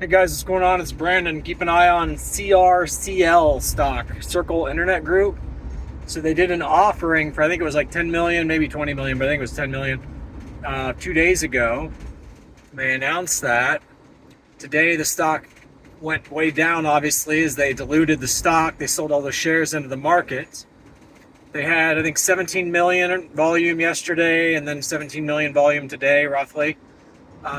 Hey guys, what's going on? It's Brandon. Keep an eye on Crcl stock, Crcl Internet Group. So they did an offering for, I think it was like 10 million, maybe 20 million, but I think it was 10 million 2 days ago. They announced that. Today the stock went way down, obviously, as they diluted the stock. They sold all the shares into the market. They had, I think, 17 million volume yesterday and then 17 million volume today, roughly.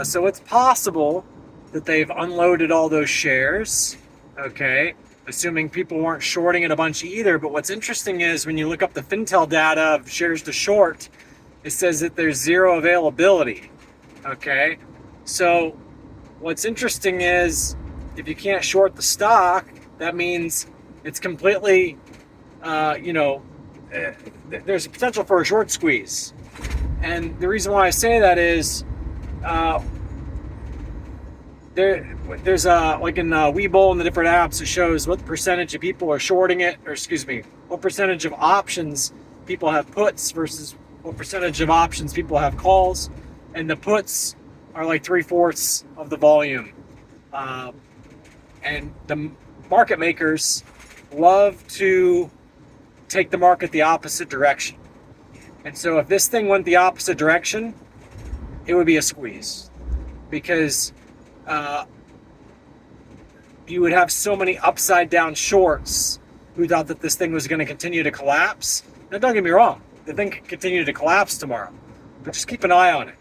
So it's possible that they've unloaded all those shares, okay, assuming people weren't shorting it a bunch either. But what's interesting is when you look up the Fintel data of shares to short, it says that there's zero availability, okay? So what's interesting is if you can't short the stock, that means it's completely, there's a potential for a short squeeze. And the reason why I say that is, there's like in Webull and the different apps, it shows what percentage of people are shorting it, or excuse me, what percentage of options people have puts versus what percentage of options people have calls, and the puts are like 3/4 of the volume, and the market makers love to take the market the opposite direction. And so if this thing went the opposite direction, it would be a squeeze, because you would have so many upside down shorts who thought that this thing was going to continue to collapse. Now, don't get me wrong, the thing could continue to collapse tomorrow, but just keep an eye on it,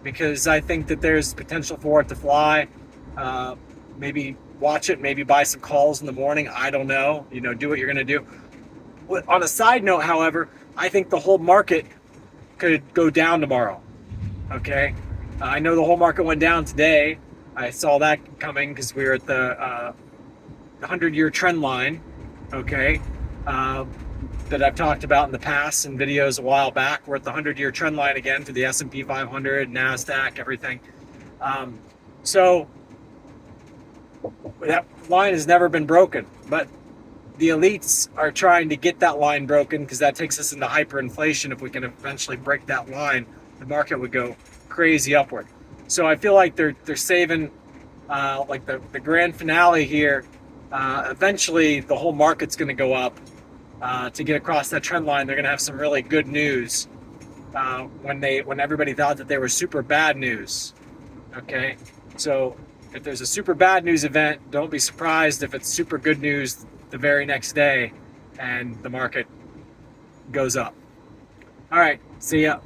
because I think that there's potential for it to fly. Maybe watch it, maybe buy some calls in the morning. I don't know. Do what you're going to do. On a side note, however, I think the whole market could go down tomorrow. Okay? I know the whole market went down today. I saw that coming because we were at the 100-year trend line, okay, that I've talked about in the past in videos a while back. We're at the 100-year trend line again for the S&P 500, NASDAQ, everything. So that line has never been broken, but the elites are trying to get that line broken, because that takes us into hyperinflation. If we can eventually break that line, the market would go crazy upward. So I feel like they're saving like the grand finale here. Eventually, the whole market's going to go up to get across that trend line. They're going to have some really good news when everybody thought that they were super bad news. Okay, so if there's a super bad news event, don't be surprised if it's super good news the very next day and the market goes up. All right, see ya.